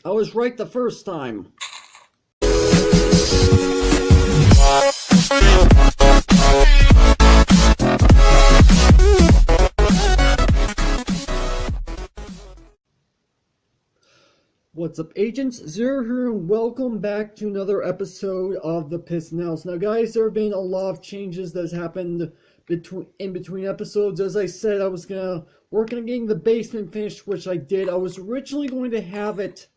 I was right the first time. What's up, agents? Zero here, and welcome back to another episode of the Piston House. Now, guys, there have been a lot of changes that's happened in between episodes. As I said, I was gonna work on getting the basement finished, which I did. I was originally going to have it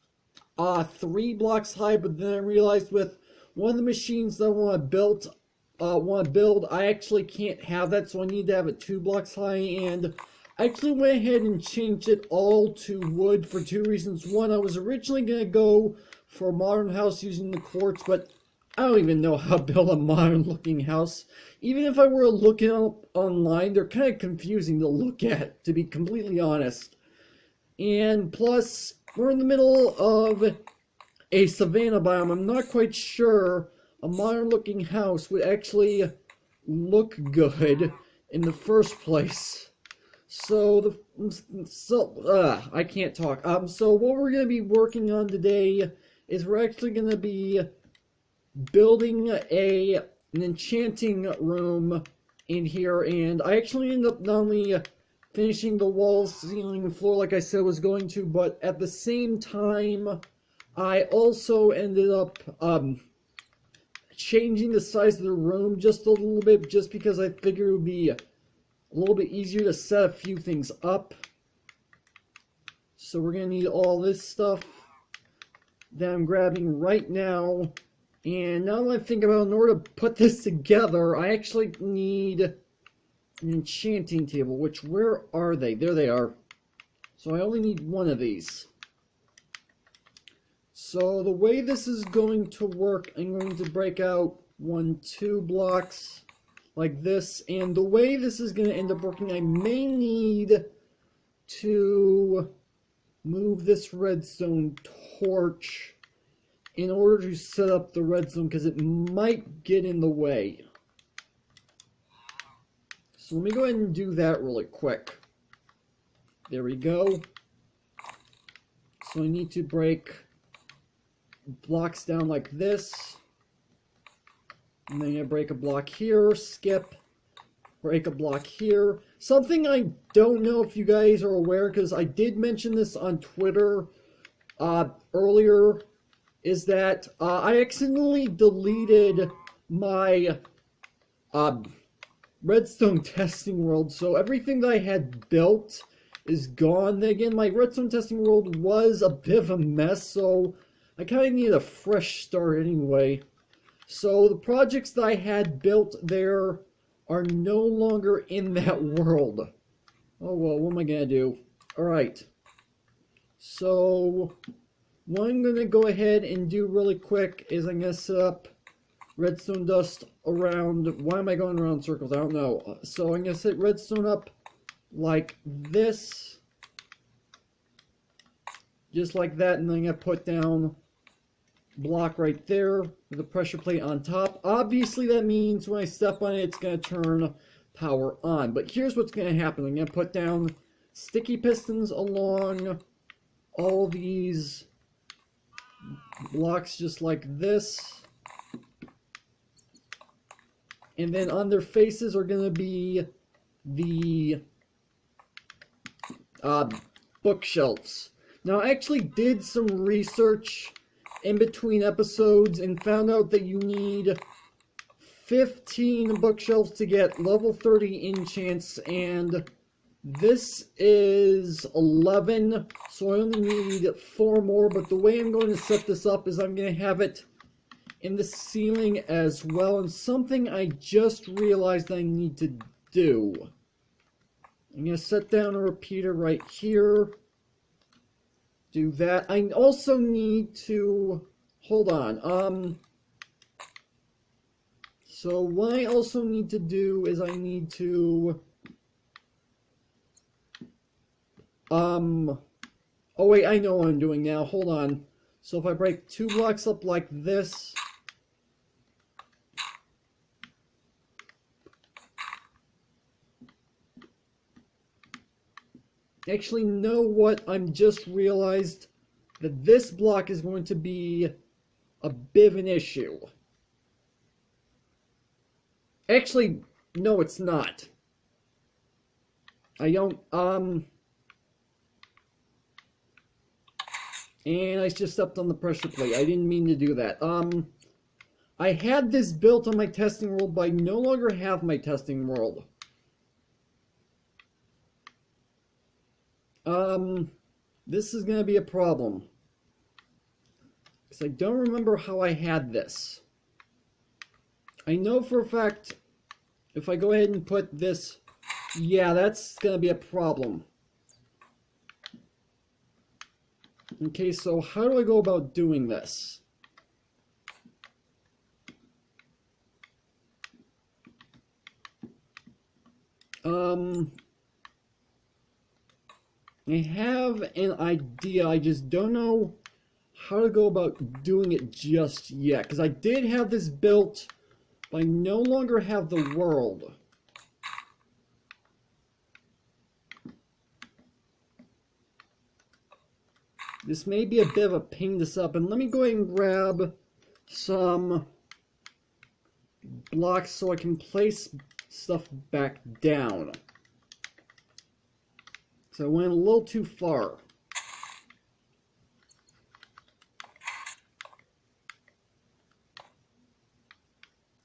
3 blocks high, but then I realized with one of the machines that I want to build, I actually can't have that, so I need to have it 2 blocks high. And I actually went ahead and changed it all to wood for 2 reasons. One, I was originally going to go for a modern house using the quartz, but I don't even know how to build a modern looking house. Even if I were looking up online, they're kind of confusing to look at, to be completely honest. And plus, we're in the middle of a savanna biome. I'm not quite sure a modern looking house would actually look good in the first place. So I can't talk. So what we're going to be working on today is we're actually going to be building an enchanting room in here, and I actually ended up not only finishing the walls, ceiling, and floor like I said I was going to, but at the same time, I also ended up changing the size of the room just a little bit, just because I figured it would be a little bit easier to set a few things up. So we're going to need all this stuff that I'm grabbing right now. And now that I think about it, in order to put this together, I actually need an enchanting table, which, where are they? There they are. So I only need one of these. So the way this is going to work, I'm going to break out 2 blocks like this, and the way this is going to end up working, I may need to move this redstone torch in order to set up the redstone, because it might get in the way. So let me go ahead and do that really quick. There we go. So I need to break blocks down like this. And then I break a block here, skip, break a block here. Something I don't know if you guys are aware, because I did mention this on Twitter earlier, is that I accidentally deleted my redstone testing world. So everything that I had built is gone. Then again, my redstone testing world was a bit of a mess, so I kind of need a fresh start anyway. So the projects that I had built there are no longer in that world. Oh well, what am I going to do? Alright. So what I'm going to go ahead and do really quick is I'm going to set up redstone dust around. Why am I going around in circles? I don't know. So I'm going to set redstone up like this. Just like that. And then I'm going to put down block right there with a pressure plate on top. Obviously that means when I step on it, it's going to turn power on. But here's what's going to happen. I'm going to put down sticky pistons along all these blocks just like this. And then on their faces are going to be the bookshelves. Now I actually did some research in between episodes and found out that you need 15 bookshelves to get level 30 enchants, and this is 11, so I only need 4 more. But the way I'm going to set this up is I'm going to have it in the ceiling as well, and something I just realized I need to do. I'm going to set down a repeater right here. Do that. I also need to hold on. So what I also need to do is I need to oh wait, I know what I'm doing now. Hold on. So if I break 2 blocks up like this, actually, know what? I'm just realized that this block is going to be a bit of an issue. Actually, no, it's not. I don't, and I just stepped on the pressure plate. I didn't mean to do that. I had this built on my testing world, but I no longer have my testing world. This is going to be a problem. Because I don't remember how I had this. I know for a fact, if I go ahead and put this, yeah, that's going to be a problem. Okay, so how do I go about doing this? I have an idea, I just don't know how to go about doing it just yet. Because I did have this built, but I no longer have the world. This may be a bit of a pain to set up, and let me go ahead and grab some blocks so I can place stuff back down. So I went a little too far.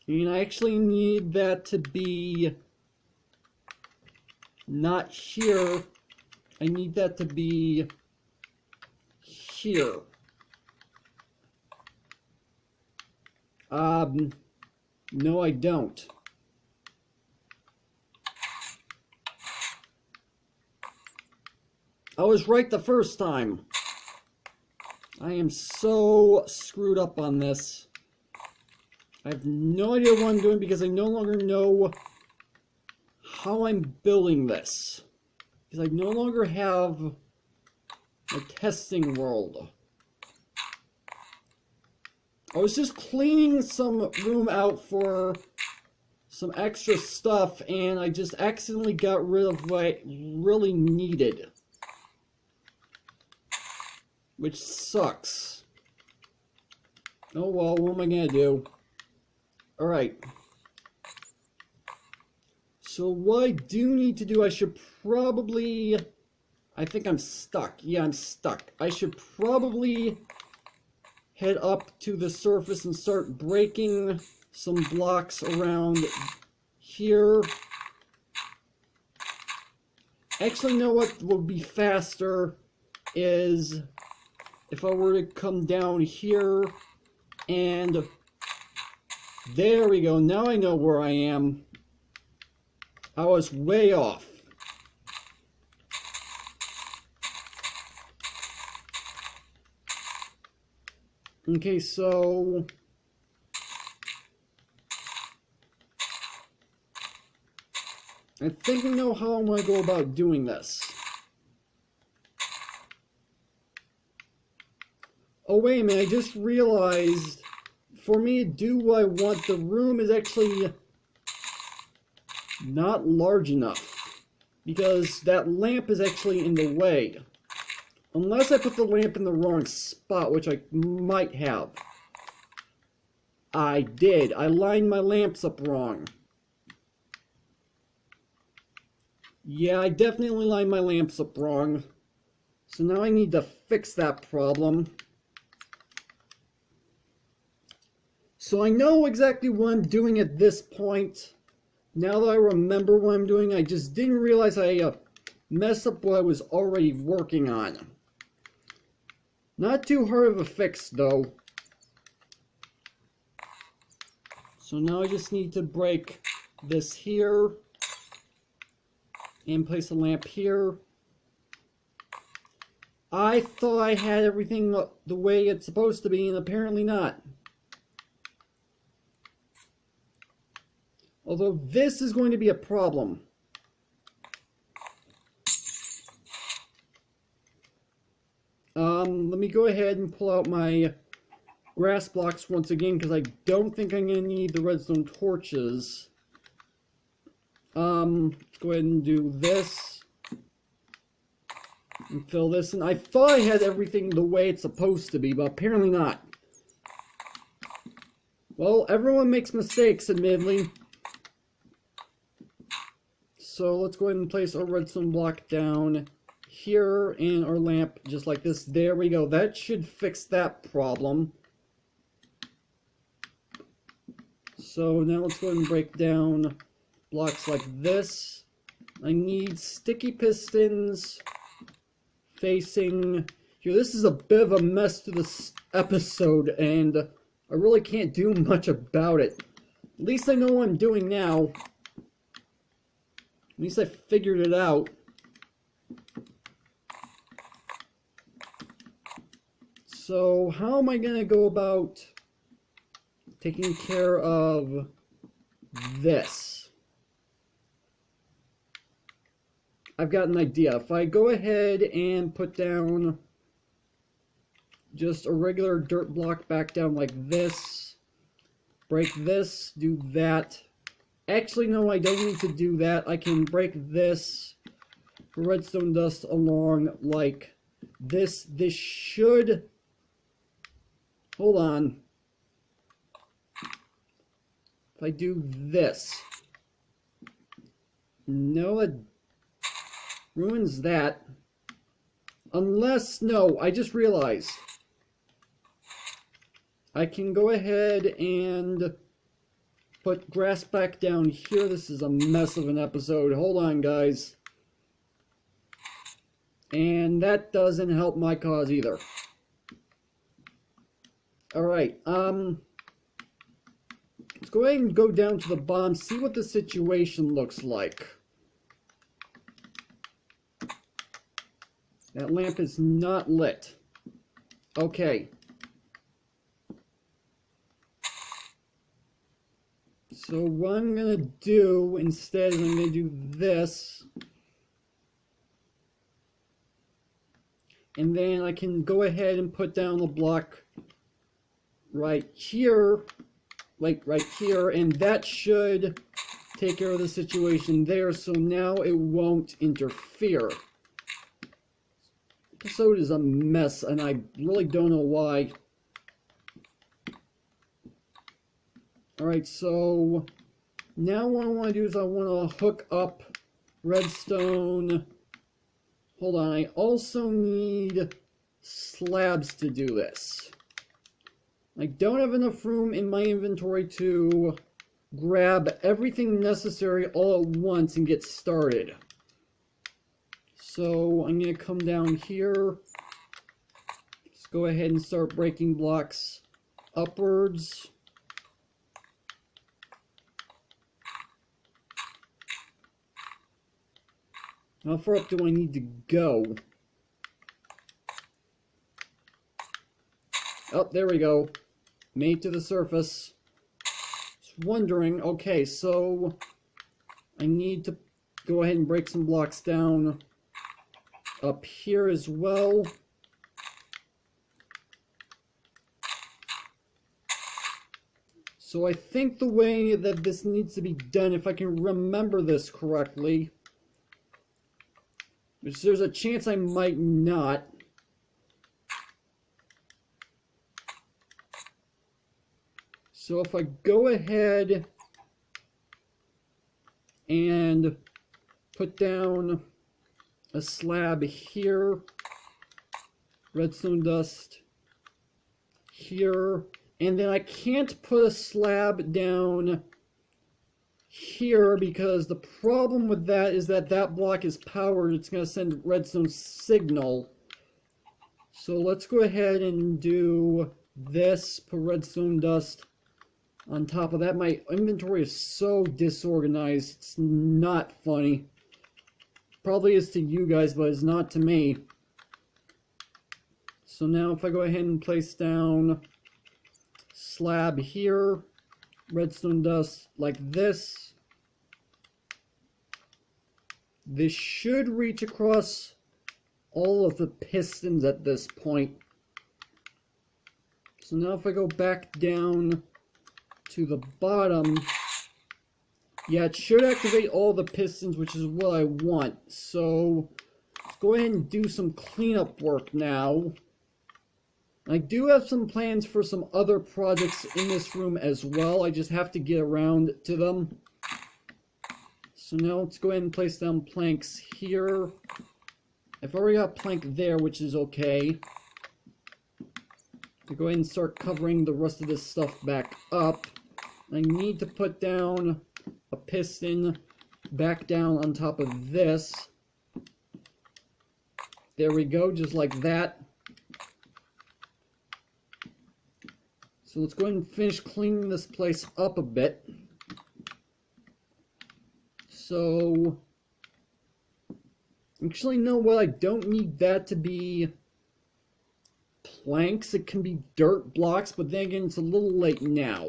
And I actually need that to be not here. I need that to be here. No, I don't. I was right the first time. I am so screwed up on this. I have no idea what I'm doing because I no longer know how I'm building this. Because I no longer have a testing world. I was just cleaning some room out for some extra stuff, and I just accidentally got rid of what I really needed. Which sucks. Oh well, what am I gonna do? Alright. So what I do need to do, I should probably... I think I'm stuck. Yeah, I'm stuck. I should probably head up to the surface and start breaking some blocks around here. Actually, you know what would be faster is if I were to come down here and there we go. Now I know where I am. I was way off. Okay, so I think I know how I'm going to go about doing this. Oh, wait a minute, I just realized for me to do what I want, the room is actually not large enough because that lamp is actually in the way. Unless I put the lamp in the wrong spot, which I might have. I did. I lined my lamps up wrong. Yeah, I definitely lined my lamps up wrong. So now I need to fix that problem. So I know exactly what I'm doing at this point. Now that I remember what I'm doing, I just didn't realize I messed up what I was already working on. Not too hard of a fix, though. So now I just need to break this here and place a lamp here. I thought I had everything the way it's supposed to be, and apparently not. Although this is going to be a problem. Let me go ahead and pull out my grass blocks once again, because I don't think I'm going to need the redstone torches. Let's go ahead and do this. And fill this in. I thought I had everything the way it's supposed to be, but apparently not. Well, everyone makes mistakes, admittedly. So let's go ahead and place our redstone block down here and our lamp just like this. There we go. That should fix that problem. So now let's go ahead and break down blocks like this. I need sticky pistons facing here. This is a bit of a mess to this episode, and I really can't do much about it. At least I know what I'm doing now. At least I figured it out. So how am I going to go about taking care of this? I've got an idea. If I go ahead and put down just a regular dirt block back down like this, break this, do that. Actually, no, I don't need to do that. I can break this redstone dust along like this. This should... Hold on. If I do this... No, it ruins that. Unless, no, I just realized. I can go ahead and put grass back down here. This is a mess of an episode. Hold on, guys. And that doesn't help my cause either. Alright, let's go ahead and go down to the bottom, see what the situation looks like. That lamp is not lit. Okay. So what I'm going to do instead is I'm going to do this. And then I can go ahead and put down the block right here. Like right here. And that should take care of the situation there. So now it won't interfere. This episode is a mess and I really don't know why. Alright, so now what I want to do is I want to hook up redstone. Hold on, I also need slabs to do this. I don't have enough room in my inventory to grab everything necessary all at once and get started. So I'm going to come down here. Let's go ahead and start breaking blocks upwards. How far up do I need to go? Oh, there we go. Made to the surface. Just wondering, okay, so I need to go ahead and break some blocks down up here as well. So I think the way that this needs to be done, if I can remember this correctly, which there's a chance I might not. So if I go ahead and put down a slab here, redstone dust here, and then I can't put a slab down here because the problem with that is that that block is powered. It's going to send redstone signal. So let's go ahead and do this, put redstone dust on top of that. My inventory is so disorganized, it's not funny. Probably is to you guys, but it's not to me. So now if I go ahead and place down slab here, redstone dust like this, this should reach across all of the pistons at this point. So now if I go back down to the bottom, yeah, it should activate all the pistons, which is what I want. So go ahead and do some cleanup work now. I do have some plans for some other projects in this room as well. I just have to get around to them. So now let's go ahead and place down planks here. I've already got a plank there, which is okay. I'll go ahead and start covering the rest of this stuff back up. I need to put down a piston back down on top of this. There we go, just like that. So let's go ahead and finish cleaning this place up a bit. So, actually, no, what I don't need that to be planks. It can be dirt blocks, but then again, it's a little late now.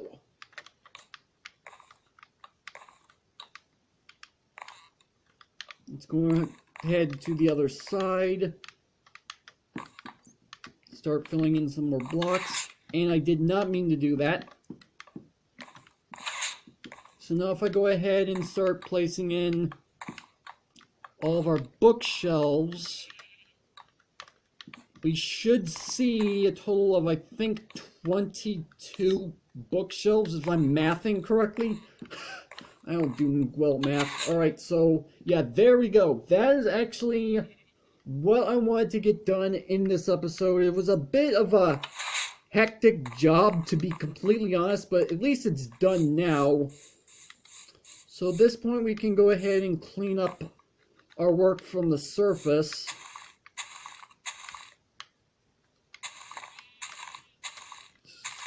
Let's go ahead to the other side. Start filling in some more blocks. And I did not mean to do that. So now if I go ahead and start placing in all of our bookshelves, we should see a total of, I think, 22 bookshelves, if I'm mathing correctly. I don't do well at math. Alright, so, yeah, there we go. That is actually what I wanted to get done in this episode. It was a bit of a hectic job, to be completely honest, but at least it's done now. So at this point, we can go ahead and clean up our work from the surface.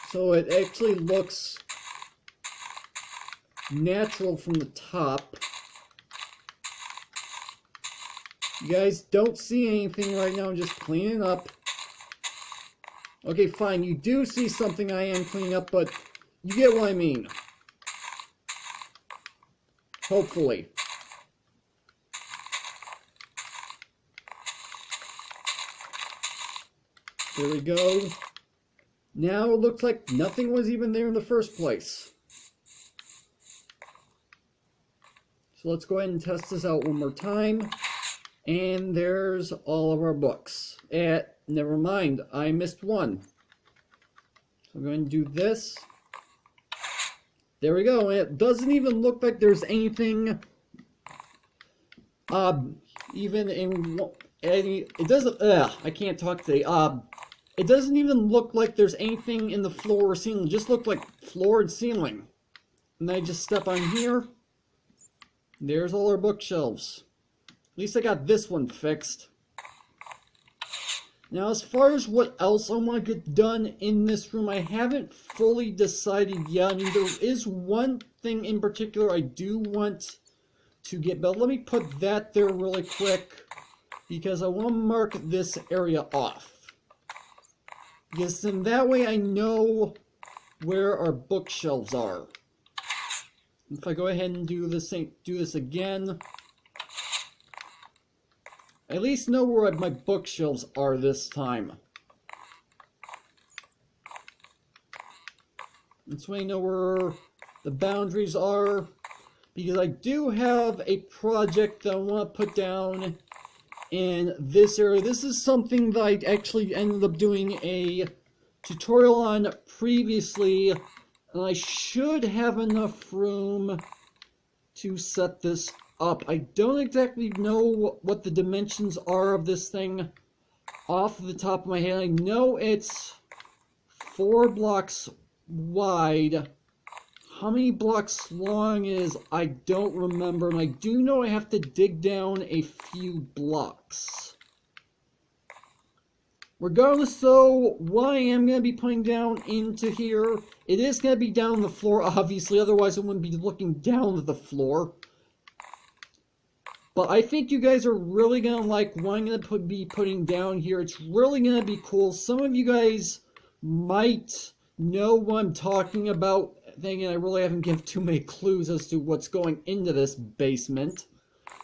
So it actually looks natural from the top. You guys don't see anything right now, I'm just cleaning up. Okay, fine, you do see something I am cleaning up, but you get what I mean. Hopefully. There we go. Now it looks like nothing was even there in the first place. So let's go ahead and test this out one more time. And there's all of our books. Never mind, I missed one. So I'm going to do this. There we go. And it doesn't even look like there's anything even in any, it doesn't, I can't talk today. It doesn't even look like there's anything in the floor or ceiling. It just looked like floor and ceiling. And I just step on here. There's all our bookshelves. At least I got this one fixed. Now, as far as what else I want to get done in this room, I haven't fully decided yet. I mean, there is one thing in particular I do want to get, but let me put that there really quick, because I want to mark this area off. Because then that way I know where our bookshelves are. If I go ahead and do this again, I at least know where my bookshelves are this time. This way I know where the boundaries are, because I do have a project that I want to put down in this area. This is something that I actually ended up doing a tutorial on previously, and I should have enough room to set this up. I don't exactly know what the dimensions are of this thing off the top of my head. I know it's 4 blocks wide. How many blocks long it is, I don't remember. And I do know I have to dig down a few blocks. Regardless, though, what I am going to be putting down into here, it is going to be down the floor, obviously. Otherwise, I wouldn't be looking down at the floor. But I think you guys are really going to like what I'm going to be putting down here. It's really going to be cool. Some of you guys might know what I'm talking about. Thinking I really haven't given too many clues as to what's going into this basement.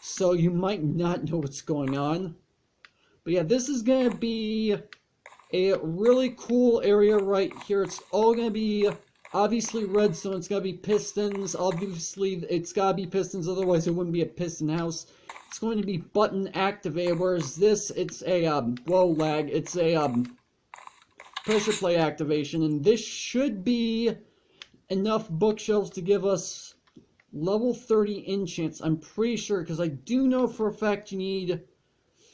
So you might not know what's going on. But yeah, this is going to be a really cool area right here. It's all going to be Obviously redstone, it's gotta be pistons. Obviously it's gotta be pistons, otherwise it wouldn't be a piston house. It's going to be button activated, whereas this, it's a, whoa lag, it's a, pressure plate activation, and this should be enough bookshelves to give us level 30 enchants. I'm pretty sure, because I do know for a fact you need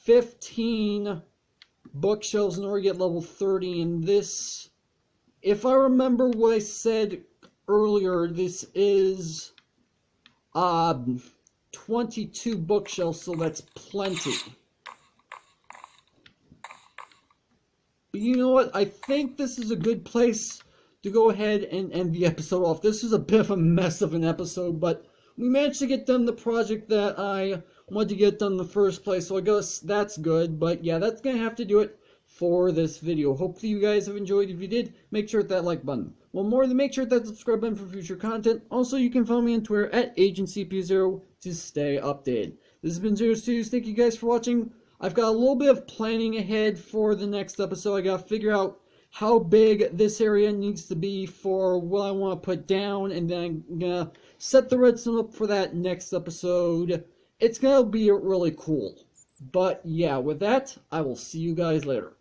15 bookshelves in order to get level 30, and this, if I remember what I said earlier, this is 22 bookshelves, so that's plenty. But you know what? I think this is a good place to go ahead and end the episode off. This is a bit of a mess of an episode, but we managed to get done the project that I wanted to get done in the first place, so I guess that's good. But yeah, that's going to have to do it for this video. Hopefully you guys have enjoyed. If you did, make sure to hit that like button. One more, make sure to hit that subscribe button for future content. Also, you can follow me on Twitter at AgentCP0 to stay updated. This has been Zero Studios. Thank you guys for watching. I've got a little bit of planning ahead for the next episode. I gotta figure out how big this area needs to be for what I want to put down, and then I'm gonna set the redstone up for that next episode. It's gonna be really cool. But yeah, with that, I will see you guys later.